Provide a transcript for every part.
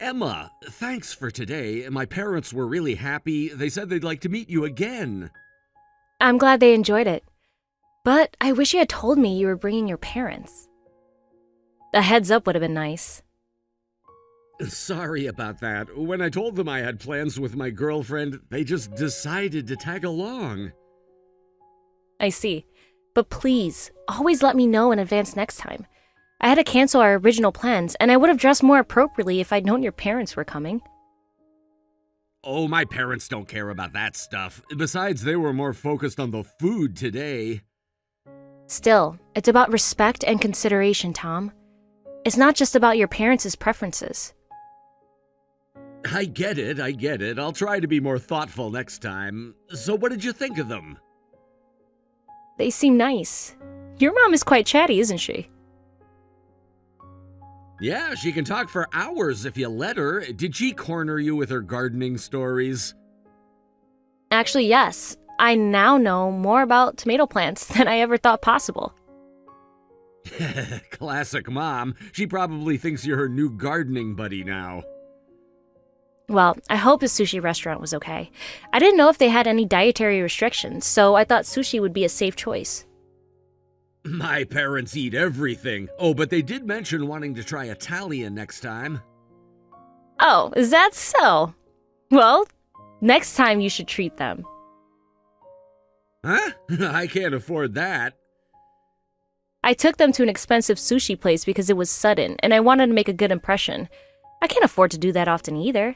Emma, thanks for today. My parents were really happy. They said they'd like to meet you again. I'm glad they enjoyed it. But I wish you had told me you were bringing your parents. A heads up would have been nice. Sorry about that. When I told them I had plans with my girlfriend, they just decided to tag along. I see. But please, always let me know in advance next time. I had to cancel our original plans, and I would have dressed more appropriately if I'd known your parents were coming. Oh, my parents don't care about that stuff. Besides, they were more focused on the food today. Still, it's about respect and consideration, Tom. It's not just about your parents' preferences. I get it. I'll try to be more thoughtful next time. So what did you think of them? They seem nice. Your mom is quite chatty, isn't she? Yeah, she can talk for hours if you let her. Did she corner you with her gardening stories? Actually, yes. I now know more about tomato plants than I ever thought possible. Classic mom. She probably thinks you're her new gardening buddy now. Well, I hope the sushi restaurant was okay. I didn't know if they had any dietary restrictions, so I thought sushi would be a safe choice. My parents eat everything. Oh, but they did mention wanting to try Italian next time. Oh, is that so? Well, next time you should treat them. Huh? I can't afford that. I took them to an expensive sushi place because it was sudden, and I wanted to make a good impression. I can't afford to do that often either.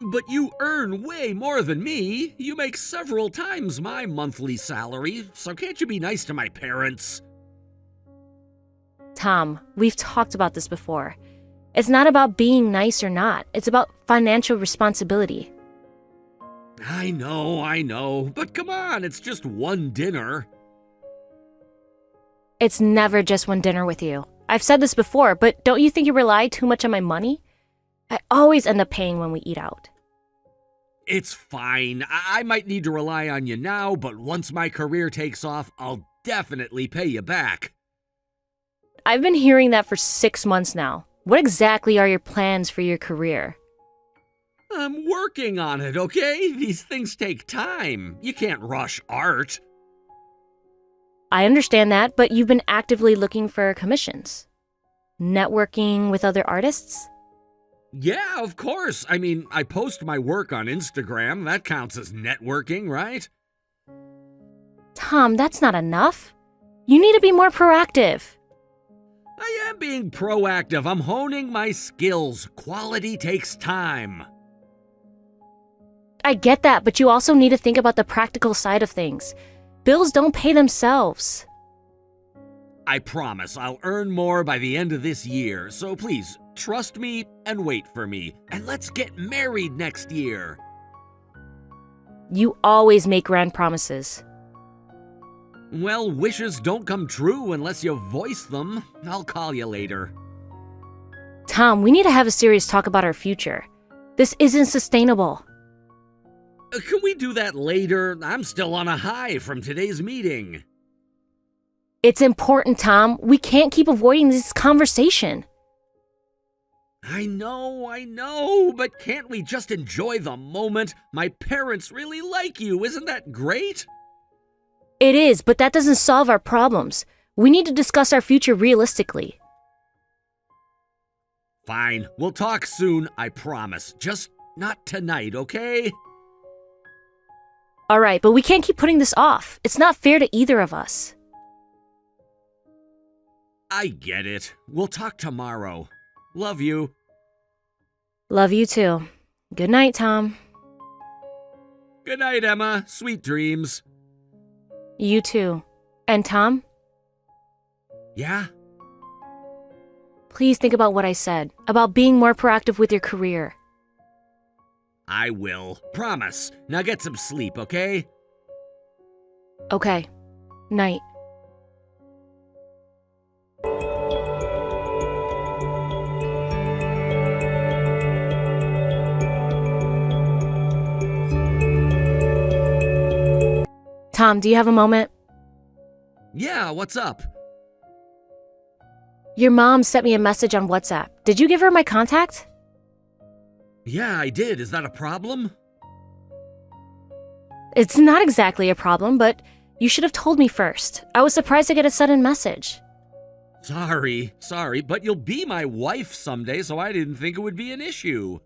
But you earn way more than me. You make several times my monthly salary, so can't you be nice to my parents? Tom, we've talked about this before. It's not about being nice or not. It's about financial responsibility. I know, but come on, it's just one dinner. It's never just one dinner with you. I've said this before, but don't you think you rely too much on my money? I always end up paying when we eat out. It's fine. I might need to rely on you now, but once my career takes off, I'll definitely pay you back. I've been hearing that for 6 months now. What exactly are your plans for your career? I'm working on it, okay? These things take time. You can't rush art. I understand that, but you've been actively looking for commissions. Networking with other artists? Yeah, of course. I mean, I post my work on Instagram. That counts as networking, right? Tom, that's not enough. You need to be more proactive. I am being proactive. I'm honing my skills. Quality takes time. I get that, but you also need to think about the practical side of things. Bills don't pay themselves. I promise I'll earn more by the end of this year, so please, trust me and wait for me, and let's get married next year. You always make grand promises. Well, wishes don't come true unless you voice them. I'll call you later. Tom, we need to have a serious talk about our future. This isn't sustainable. Can we do that later? I'm still on a high from today's meeting. It's important, Tom. We can't keep avoiding this conversation. I know, but can't we just enjoy the moment? My parents really like you, isn't that great? It is, but that doesn't solve our problems. We need to discuss our future realistically. Fine, we'll talk soon, I promise. Just not tonight, okay? All right, but we can't keep putting this off. It's not fair to either of us. I get it. We'll talk tomorrow. Love you. Love you too. Good night, Tom. Good night, Emma. Sweet dreams. You too. And Tom? Yeah? Please think about what I said, about being more proactive with your career. I will. Promise. Now get some sleep, okay? Okay. Night. Tom, do you have a moment? Yeah, what's up? Your mom sent me a message on WhatsApp. Did you give her my contact? Yeah, I did. Is that a problem? It's not exactly a problem, but you should have told me first. I was surprised to get a sudden message. Sorry, but you'll be my wife someday, so I didn't think it would be an issue.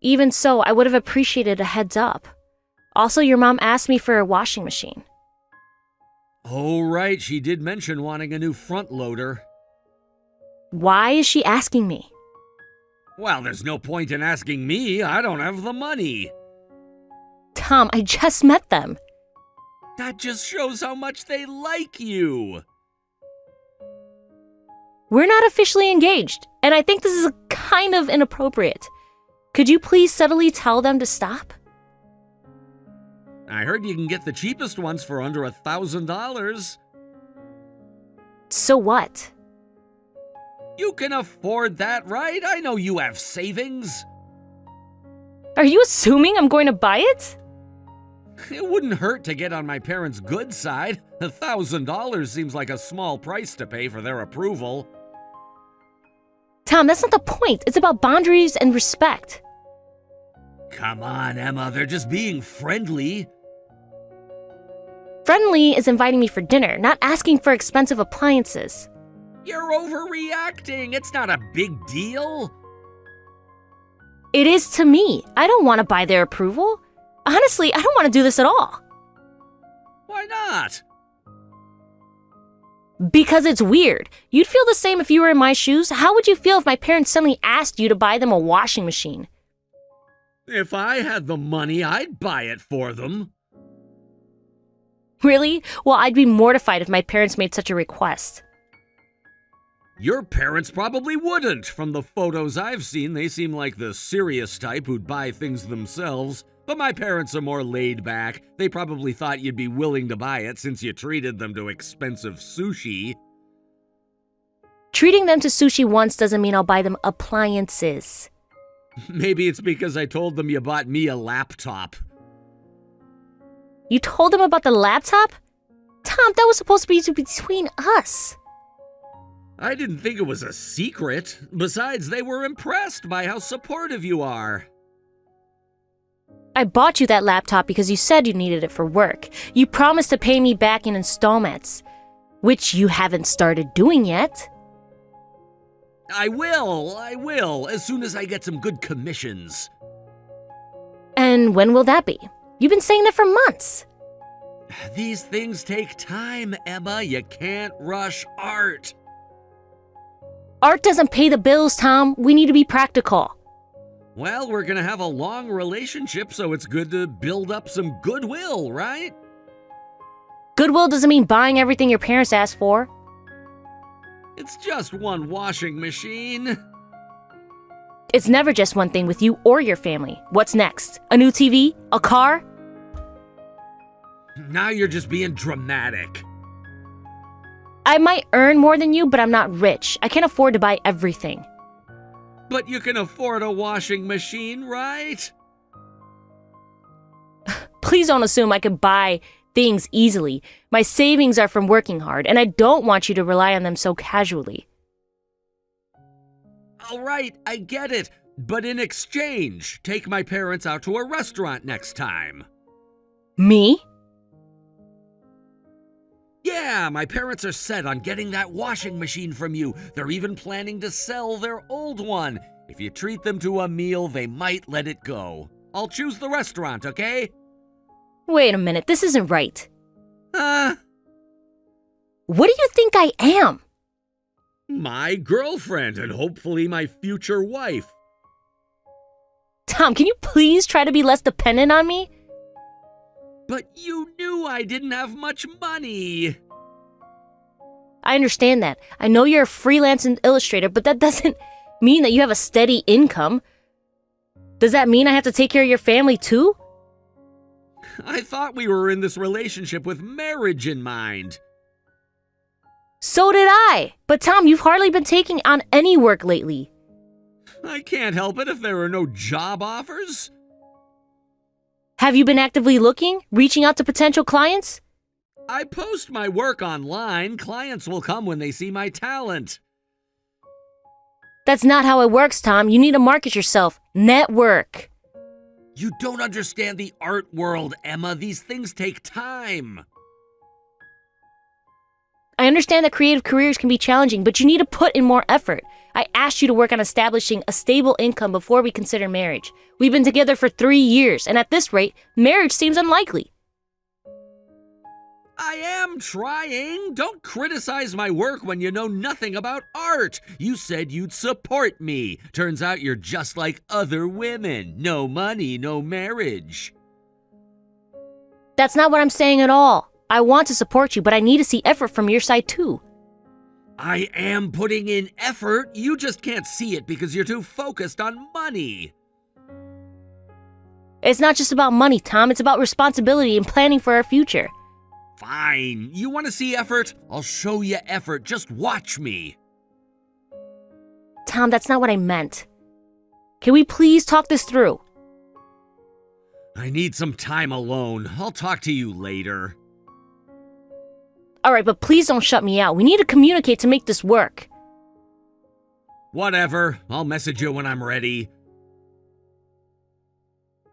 Even so, I would have appreciated a heads up. Also, your mom asked me for a washing machine. Oh, right, she did mention wanting a new front loader. Why is she asking me? Well, there's no point in asking me. I don't have the money. Tom, I just met them. That just shows how much they like you. We're not officially engaged, and I think this is kind of inappropriate. Could you please subtly tell them to stop? I heard you can get the cheapest ones for under $1,000. So what? You can afford that, right? I know you have savings. Are you assuming I'm going to buy it? It wouldn't hurt to get on my parents' good side. $1,000 seems like a small price to pay for their approval. Tom, that's not the point. It's about boundaries and respect. Come on, Emma, they're just being friendly. Friendly is inviting me for dinner, not asking for expensive appliances. You're overreacting. It's not a big deal. It is to me. I don't want to buy their approval. Honestly, I don't want to do this at all. Why not? Because it's weird. You'd feel the same if you were in my shoes. How would you feel if my parents suddenly asked you to buy them a washing machine? If I had the money, I'd buy it for them. Really? Well, I'd be mortified if my parents made such a request. Your parents probably wouldn't. From the photos I've seen, they seem like the serious type who'd buy things themselves. But my parents are more laid back. They probably thought you'd be willing to buy it since you treated them to expensive sushi. Treating them to sushi once doesn't mean I'll buy them appliances. Maybe it's because I told them you bought me a laptop. You told them about the laptop? Tom, that was supposed to be between us. I didn't think it was a secret. Besides, they were impressed by how supportive you are. I bought you that laptop because you said you needed it for work. You promised to pay me back in installments, which you haven't started doing yet. I will, as soon as I get some good commissions. And when will that be? You've been saying that for months. These things take time, Emma. You can't rush art. Art doesn't pay the bills, Tom. We need to be practical. Well, we're gonna have a long relationship, so it's good to build up some goodwill, right? Goodwill doesn't mean buying everything your parents asked for. It's just one washing machine. It's never just one thing with you or your family. What's next? A new TV? A car? Now you're just being dramatic. I might earn more than you, but I'm not rich. I can't afford to buy everything. But you can afford a washing machine, right? Please don't assume I can buy things easily. My savings are from working hard, and I don't want you to rely on them so casually. All right, I get it. But in exchange, take my parents out to a restaurant next time. Me? Yeah, my parents are set on getting that washing machine from you. They're even planning to sell their old one. If you treat them to a meal, they might let it go. I'll choose the restaurant, okay? Wait a minute, this isn't right. Huh? What do you think I am? My girlfriend and hopefully my future wife. Tom, can you please try to be less dependent on me? But you knew I didn't have much money. I understand that. I know you're a freelance illustrator, but that doesn't mean that you have a steady income. Does that mean I have to take care of your family too? I thought we were in this relationship with marriage in mind. So did I. But Tom, you've hardly been taking on any work lately. I can't help it if there are no job offers. Have you been actively looking, reaching out to potential clients? I post my work online. Clients will come when they see my talent. That's not how it works, Tom. You need to market yourself. Network. You don't understand the art world, Emma. These things take time. I understand that creative careers can be challenging, but you need to put in more effort. I asked you to work on establishing a stable income before we consider marriage. We've been together for 3 years, and at this rate, marriage seems unlikely. I am trying. Don't criticize my work when you know nothing about art. You said you'd support me. Turns out you're just like other women. No money, no marriage. That's not what I'm saying at all. I want to support you, but I need to see effort from your side too. I am putting in effort. You just can't see it because you're too focused on money. It's not just about money, Tom. It's about responsibility and planning for our future. Fine. You want to see effort? I'll show you effort. Just watch me. Tom, that's not what I meant. Can we please talk this through? I need some time alone. I'll talk to you later. Alright, but please don't shut me out. We need to communicate to make this work. Whatever. I'll message you when I'm ready.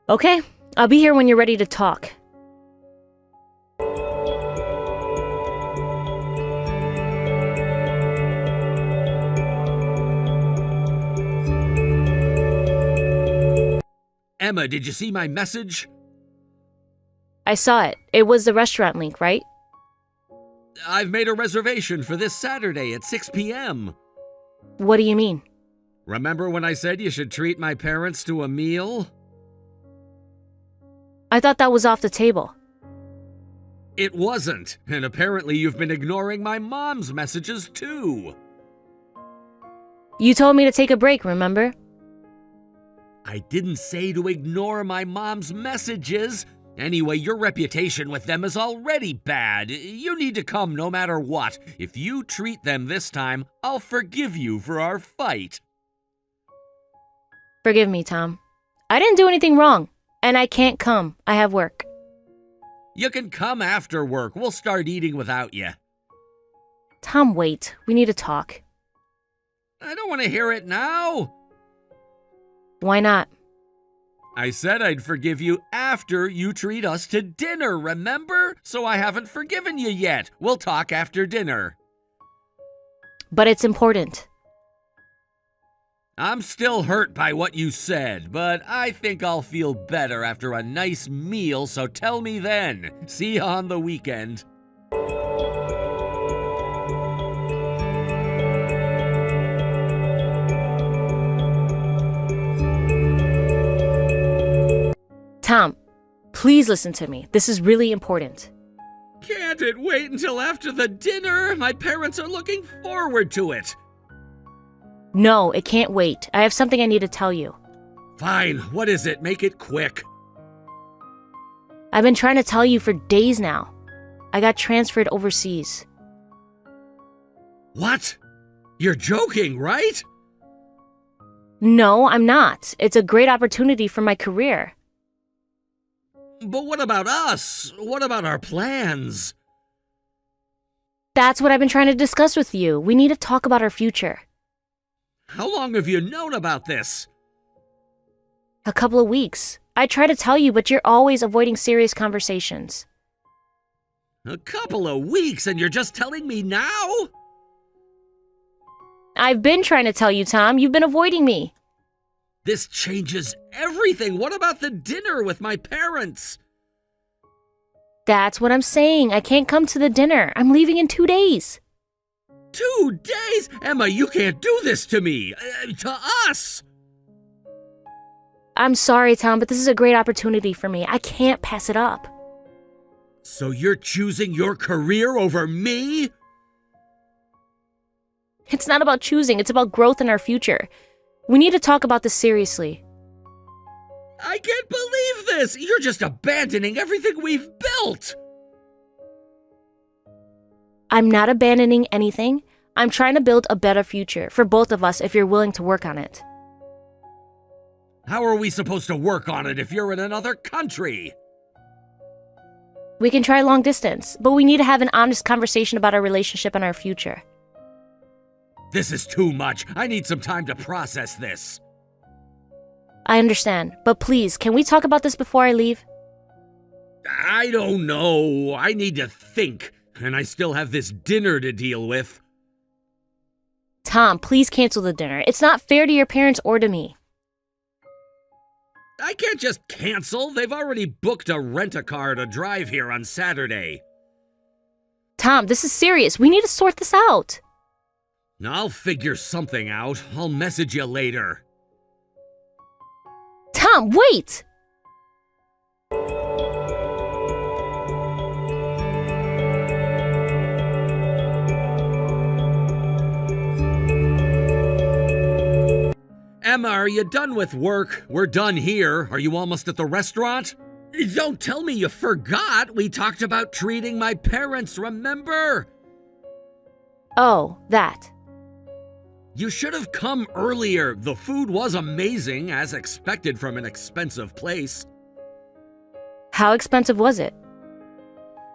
Okay, I'll be here when you're ready to talk. Emma, did you see my message? I saw it. It was the restaurant link, right? I've made a reservation for this Saturday at 6 p.m. What do you mean? Remember when I said you should treat my parents to a meal? I thought that was off the table. It wasn't, and apparently you've been ignoring my mom's messages too. You told me to take a break, remember? I didn't say to ignore my mom's messages. Anyway, your reputation with them is already bad. You need to come no matter what. If you treat them this time, I'll forgive you for our fight. Forgive me, Tom. I didn't do anything wrong, and I can't come. I have work. You can come after work. We'll start eating without you. Tom, wait. We need to talk. I don't want to hear it now. Why not? I said I'd forgive you after you treat us to dinner, remember? So I haven't forgiven you yet. We'll talk after dinner. But it's important. I'm still hurt by what you said, but I think I'll feel better after a nice meal, so tell me then. See you on the weekend. Tom, please listen to me. This is really important. Can't it wait until after the dinner? My parents are looking forward to it. No, it can't wait. I have something I need to tell you. Fine, what is it? Make it quick. I've been trying to tell you for days now. I got transferred overseas. What? You're joking, right? No, I'm not. It's a great opportunity for my career. But what about us? What about our plans? That's what I've been trying to discuss with you. We need to talk about our future. How long have you known about this? A couple of weeks. I try to tell you, but you're always avoiding serious conversations. A couple of weeks and you're just telling me now? I've been trying to tell you, Tom. You've been avoiding me. This changes everything. What about the dinner with my parents? That's what I'm saying. I can't come to the dinner. I'm leaving in 2 days. 2 days? Emma, you can't do this to me. To us. I'm sorry, Tom, but this is a great opportunity for me. I can't pass it up. So you're choosing your career over me? It's not about choosing. It's about growth in our future. We need to talk about this seriously. I can't believe this! You're just abandoning everything we've built! I'm not abandoning anything. I'm trying to build a better future for both of us if you're willing to work on it. How are we supposed to work on it if you're in another country? We can try long distance, but we need to have an honest conversation about our relationship and our future. This is too much. I need some time to process this. I understand, but please, can we talk about this before I leave? I don't know. I need to think, and I still have this dinner to deal with. Tom, please cancel the dinner. It's not fair to your parents or to me. I can't just cancel. They've already booked a rent-a-car to drive here on Saturday. Tom, this is serious. We need to sort this out. I'll figure something out. I'll message you later. Tom, wait! Emma, are you done with work? We're done here. Are you almost at the restaurant? Don't tell me you forgot. We talked about treating my parents, remember? Oh, that. You should have come earlier. The food was amazing, as expected from an expensive place. How expensive was it?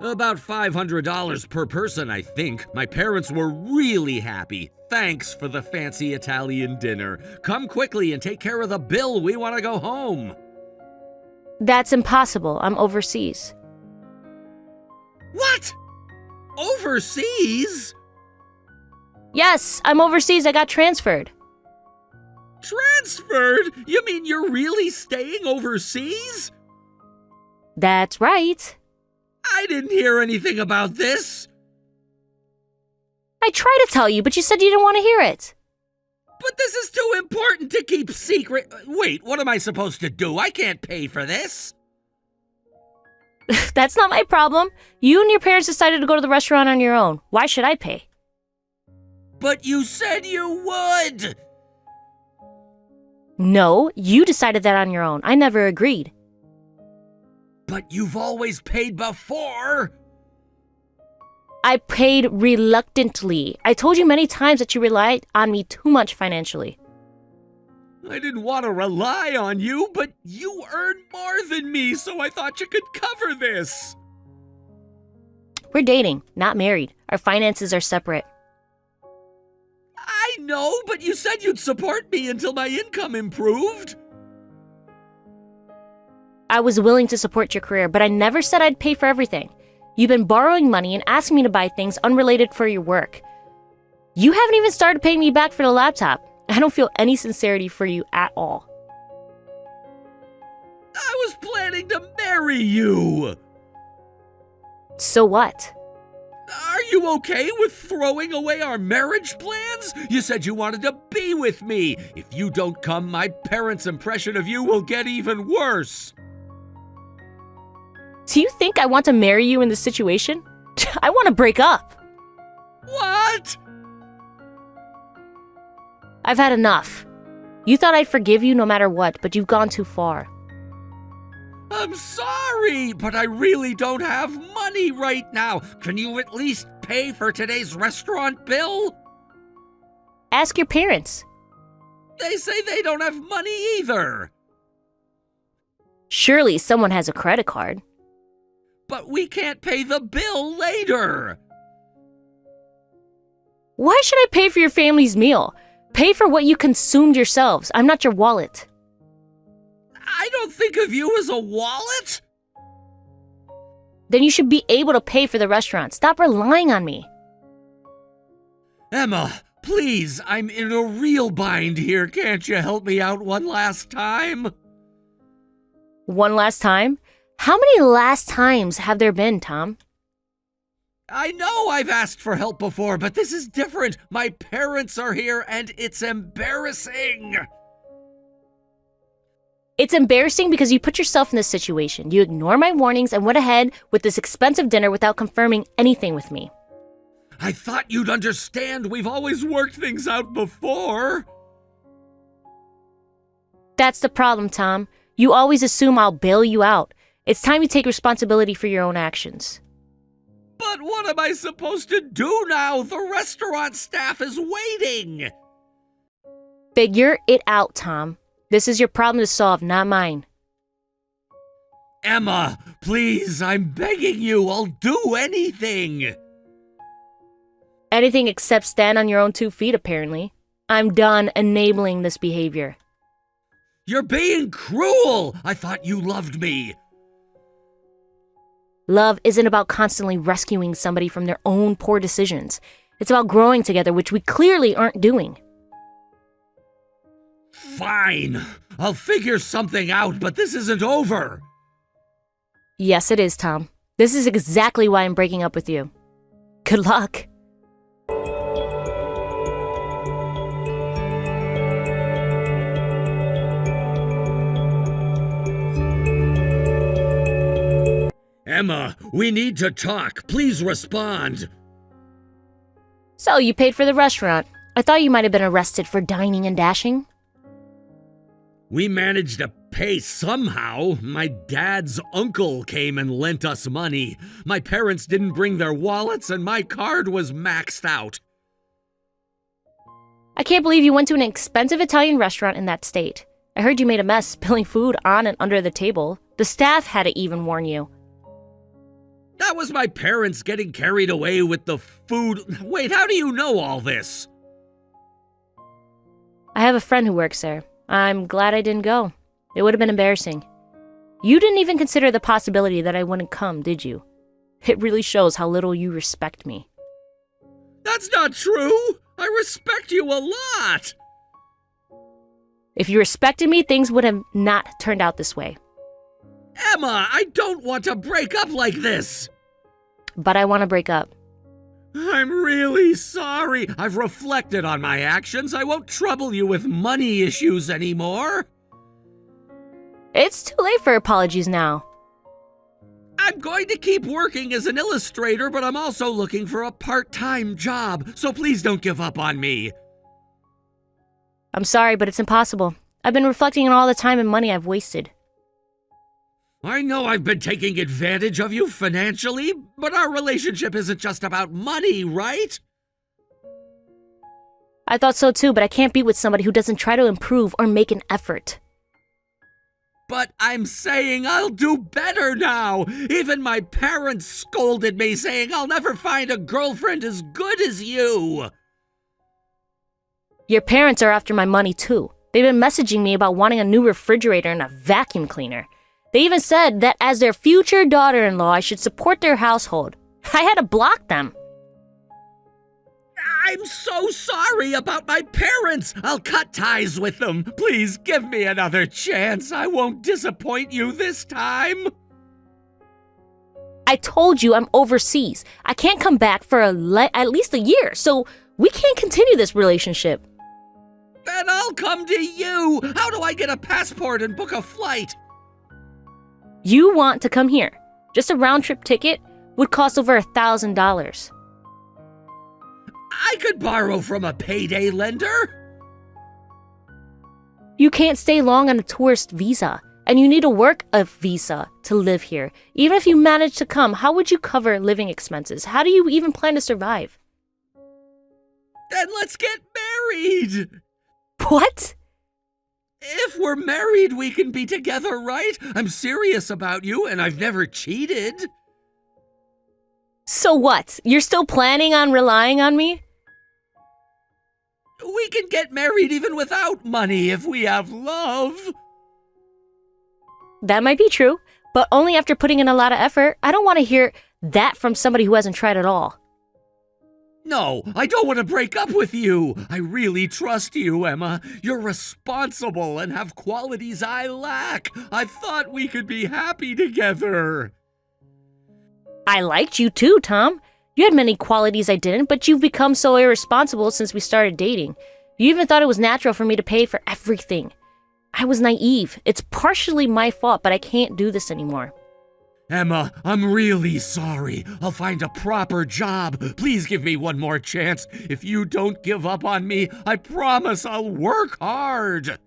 About $500 per person, I think. My parents were really happy. Thanks for the fancy Italian dinner. Come quickly and take care of the bill. We want to go home. That's impossible. I'm overseas. What? Overseas? Yes, I'm overseas. I got transferred. Transferred? You mean you're really staying overseas? That's right. I didn't hear anything about this. I tried to tell you, but you said you didn't want to hear it. But this is too important to keep secret. Wait, what am I supposed to do? I can't pay for this. That's not my problem. You and your parents decided to go to the restaurant on your own. Why should I pay? But you said you would. No, you decided that on your own. I never agreed. But you've always paid before. I paid reluctantly. I told you many times that you relied on me too much financially. I didn't want to rely on you, but you earn more than me, so I thought you could cover this. We're dating, not married. Our finances are separate. I know, but you said you'd support me until my income improved. I was willing to support your career, but I never said I'd pay for everything. You've been borrowing money and asking me to buy things unrelated for your work. You haven't even started paying me back for the laptop. I don't feel any sincerity for you at all. I was planning to marry you. So what? Are you okay with throwing away our marriage plans? You said you wanted to be with me. If you don't come, my parents' impression of you will get even worse. Do you think I want to marry you in this situation? I want to break up. What? I've had enough. You thought I'd forgive you no matter what, but you've gone too far. I'm sorry, but I really don't have money right now. Can you at least pay for today's restaurant bill? Ask your parents. They say they don't have money either. Surely someone has a credit card. But we can't pay the bill later. Why should I pay for your family's meal? Pay for what you consumed yourselves. I'm not your wallet. I don't think of you as a wallet. Then you should be able to pay for the restaurant. Stop relying on me. Emma, please, I'm in a real bind here. Can't you help me out one last time? One last time? How many last times have there been, Tom? I know I've asked for help before, but this is different. My parents are here and it's embarrassing. It's embarrassing because you put yourself in this situation. You ignored my warnings and went ahead with this expensive dinner without confirming anything with me. I thought you'd understand. We've always worked things out before. That's the problem, Tom. You always assume I'll bail you out. It's time you take responsibility for your own actions. But what am I supposed to do now? The restaurant staff is waiting. Figure it out, Tom. This is your problem to solve, not mine. Emma, please, I'm begging you, I'll do anything. Anything except stand on your own 2 feet, apparently. I'm done enabling this behavior. You're being cruel. I thought you loved me. Love isn't about constantly rescuing somebody from their own poor decisions. It's about growing together, which we clearly aren't doing. Fine. I'll figure something out, but this isn't over. Yes, it is, Tom. This is exactly why I'm breaking up with you. Good luck. Emma, we need to talk. Please respond. So, you paid for the restaurant. I thought you might have been arrested for dining and dashing. We managed to pay somehow. My dad's uncle came and lent us money. My parents didn't bring their wallets and my card was maxed out. I can't believe you went to an expensive Italian restaurant in that state. I heard you made a mess spilling food on and under the table. The staff had to even warn you. That was my parents getting carried away with the food. Wait, how do you know all this? I have a friend who works there. I'm glad I didn't go. It would have been embarrassing. You didn't even consider the possibility that I wouldn't come, did you? It really shows how little you respect me. That's not true. I respect you a lot. If you respected me, things would have not turned out this way. Emma, I don't want to break up like this. But I want to break up. I'm really sorry. I've reflected on my actions. I won't trouble you with money issues anymore. It's too late for apologies now. I'm going to keep working as an illustrator, but I'm also looking for a part-time job, so please don't give up on me. I'm sorry, but it's impossible. I've been reflecting on all the time and money I've wasted. I know I've been taking advantage of you financially, but our relationship isn't just about money, right? I thought so too, but I can't be with somebody who doesn't try to improve or make an effort. But I'm saying I'll do better now. Even my parents scolded me, saying I'll never find a girlfriend as good as you. Your parents are after my money too. They've been messaging me about wanting a new refrigerator and a vacuum cleaner. They even said that as their future daughter-in-law, I should support their household. I had to block them. I'm so sorry about my parents. I'll cut ties with them. Please give me another chance. I won't disappoint you this time. I told you I'm overseas. I can't come back for at least a year, so we can't continue this relationship. Then I'll come to you. How do I get a passport and book a flight? You want to come here. Just a round-trip ticket would cost over $1,000. I could borrow from a payday lender. You can't stay long on a tourist visa, and you need to work a visa to live here. Even if you manage to come, how would you cover living expenses? How do you even plan to survive? Then let's get married. What? If we're married, we can be together, right? I'm serious about you, and I've never cheated. So what? You're still planning on relying on me? We can get married even without money if we have love. That might be true, but only after putting in a lot of effort. I don't want to hear that from somebody who hasn't tried at all. No, I don't want to break up with you. I really trust you, Emma. You're responsible and have qualities I lack. I thought we could be happy together. I liked you too, Tom. You had many qualities I didn't, but you've become so irresponsible since we started dating. You even thought it was natural for me to pay for everything. I was naive. It's partially my fault, but I can't do this anymore. Emma, I'm really sorry. I'll find a proper job. Please give me one more chance. If you don't give up on me, I promise I'll work hard.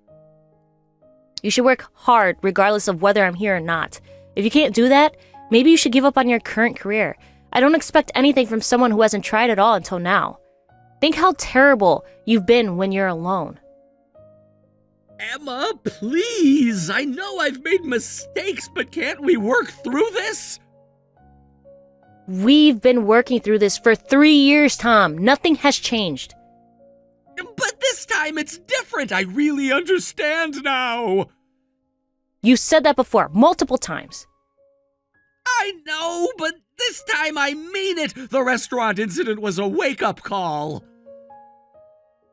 You should work hard regardless of whether I'm here or not. If you can't do that, maybe you should give up on your current career. I don't expect anything from someone who hasn't tried at all until now. Think how terrible you've been when you're alone. Emma, please! I know I've made mistakes, but can't we work through this? We've been working through this for 3 years, Tom. Nothing has changed. But this time it's different. I really understand now. You said that before, multiple times. I know, but this time I mean it. The restaurant incident was a wake-up call.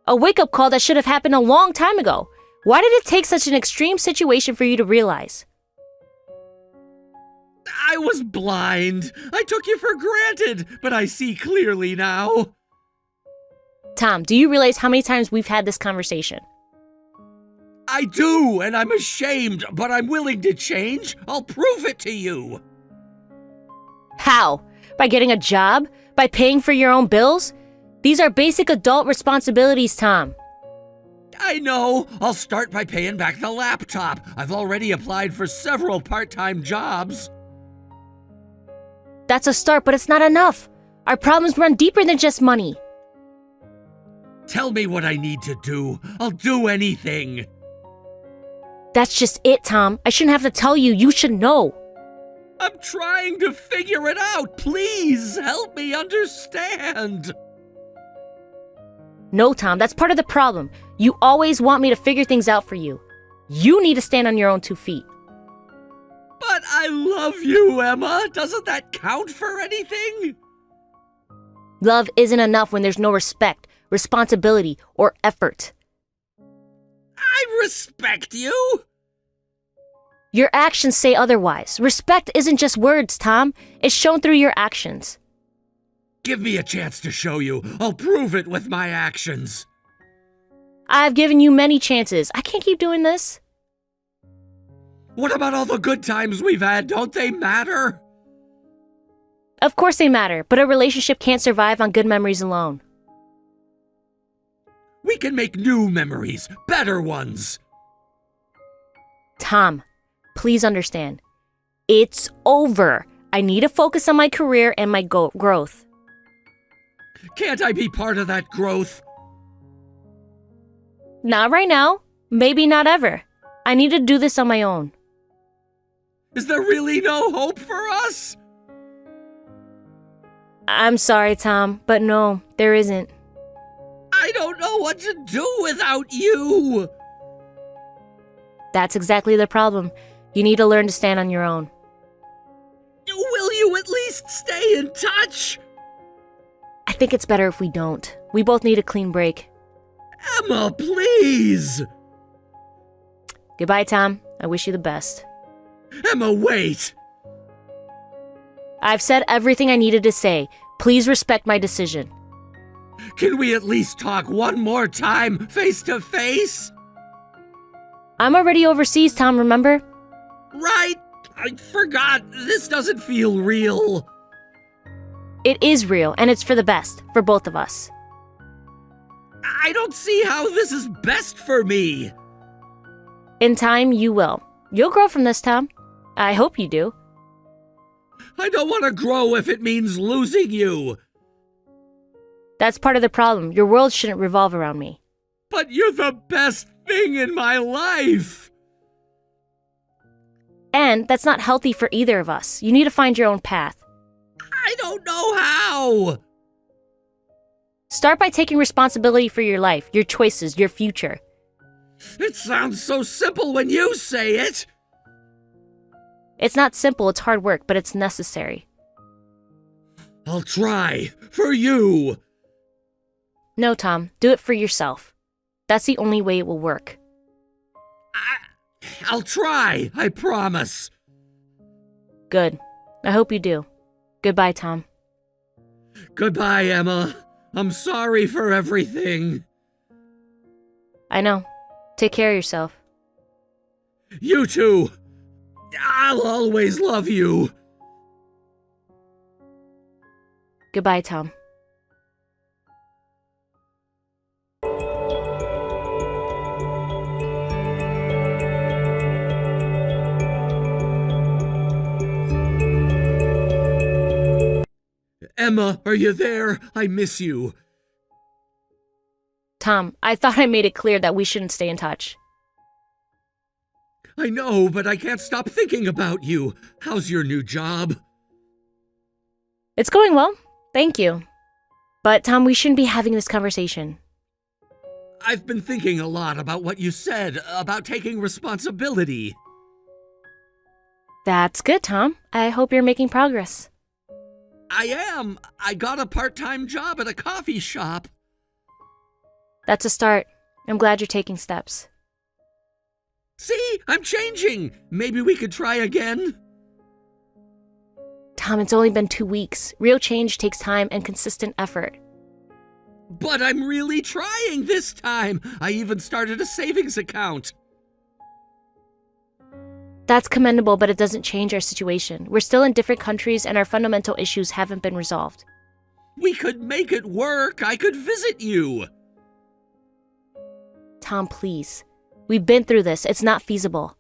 A wake-up call that should have happened a long time ago. Why did it take such an extreme situation for you to realize? I was blind. I took you for granted, but I see clearly now. Tom, do you realize how many times we've had this conversation? I do, and I'm ashamed, but I'm willing to change. I'll prove it to you. How? By getting a job? By paying for your own bills? These are basic adult responsibilities, Tom. I know. I'll start by paying back the laptop. I've already applied for several part-time jobs. That's a start, but it's not enough. Our problems run deeper than just money. Tell me what I need to do. I'll do anything. That's just it, Tom. I shouldn't have to tell you. You should know. I'm trying to figure it out. Please help me understand. No, Tom, that's part of the problem. You always want me to figure things out for you. You need to stand on your own 2 feet. But I love you, Emma. Doesn't that count for anything? Love isn't enough when there's no respect, responsibility, or effort. I respect you. Your actions say otherwise. Respect isn't just words, Tom. It's shown through your actions. Give me a chance to show you. I'll prove it with my actions. I've given you many chances. I can't keep doing this. What about all the good times we've had? Don't they matter? Of course they matter, but a relationship can't survive on good memories alone. We can make new memories, better ones. Tom, please understand. It's over. I need to focus on my career and my growth. Can't I be part of that growth? Not right now. Maybe not ever. I need to do this on my own. Is there really no hope for us? I'm sorry, Tom, but no, there isn't. I don't know what to do without you. That's exactly the problem. You need to learn to stand on your own. Will you at least stay in touch? I think it's better if we don't. We both need a clean break. Emma, please. Goodbye, Tom. I wish you the best. Emma, wait. I've said everything I needed to say. Please respect my decision. Can we at least talk one more time, face to face? I'm already overseas, Tom, remember? Right. I forgot. This doesn't feel real. It is real, and it's for the best, for both of us. I don't see how this is best for me. In time, you will. You'll grow from this, Tom. I hope you do. I don't want to grow if it means losing you. That's part of the problem. Your world shouldn't revolve around me. But you're the best thing in my life. And that's not healthy for either of us. You need to find your own path. I don't know how. Start by taking responsibility for your life, your choices, your future. It sounds so simple when you say it. It's not simple, it's hard work, but it's necessary. I'll try. For you. No, Tom, do it for yourself. That's the only way it will work. I'll try, I promise. Good. I hope you do. Goodbye, Tom. Goodbye, Emma. I'm sorry for everything. I know. Take care of yourself. You too. I'll always love you. Goodbye, Tom. Emma, are you there? I miss you. Tom, I thought I made it clear that we shouldn't stay in touch. I know, but I can't stop thinking about you. How's your new job? It's going well. Thank you. But Tom, we shouldn't be having this conversation. I've been thinking a lot about what you said, about taking responsibility. That's good, Tom. I hope you're making progress. I am. I got a part-time job at a coffee shop. That's a start. I'm glad you're taking steps. See, I'm changing. Maybe we could try again. Tom, it's only been 2 weeks. Real change takes time and consistent effort. But I'm really trying this time. I even started a savings account. That's commendable, but it doesn't change our situation. We're still in different countries and our fundamental issues haven't been resolved. We could make it work. I could visit you. Tom, please. We've been through this. It's not feasible.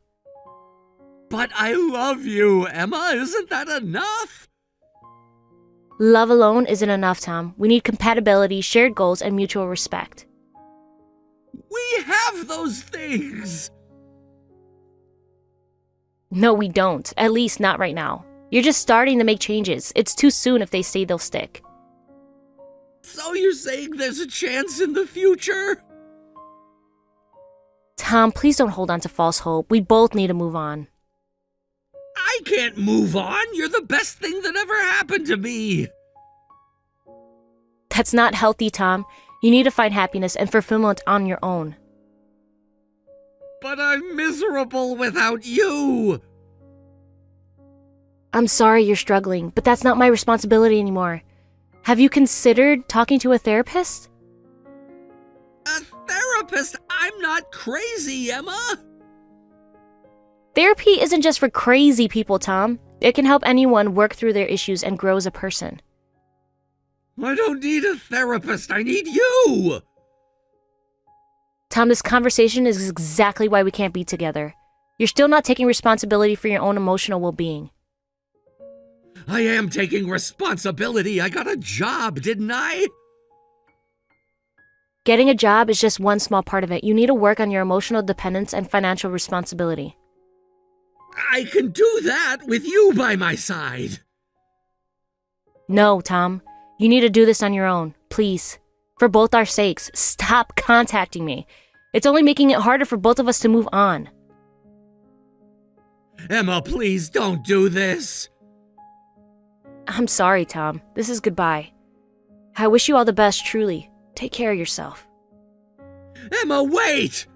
But I love you, Emma. Isn't that enough? Love alone isn't enough, Tom. We need compatibility, shared goals, and mutual respect. We have those things. No, we don't. At least not right now. You're just starting to make changes. It's too soon if they say they'll stick. So you're saying there's a chance in the future? Tom, please don't hold on to false hope. We both need to move on. I can't move on. You're the best thing that ever happened to me. That's not healthy, Tom. You need to find happiness and fulfillment on your own. But I'm miserable without you. I'm sorry you're struggling, but that's not my responsibility anymore. Have you considered talking to a therapist? A therapist? I'm not crazy, Emma. Therapy isn't just for crazy people, Tom. It can help anyone work through their issues and grow as a person. I don't need a therapist. I need you. Tom, this conversation is exactly why we can't be together. You're still not taking responsibility for your own emotional well-being. I am taking responsibility. I got a job, didn't I? Getting a job is just one small part of it. You need to work on your emotional dependence and financial responsibility. I can do that with you by my side. No, Tom. You need to do this on your own. Please. For both our sakes, stop contacting me. It's only making it harder for both of us to move on. Emma, please don't do this. I'm sorry, Tom. This is goodbye. I wish you all the best, truly. Take care of yourself. Emma, wait!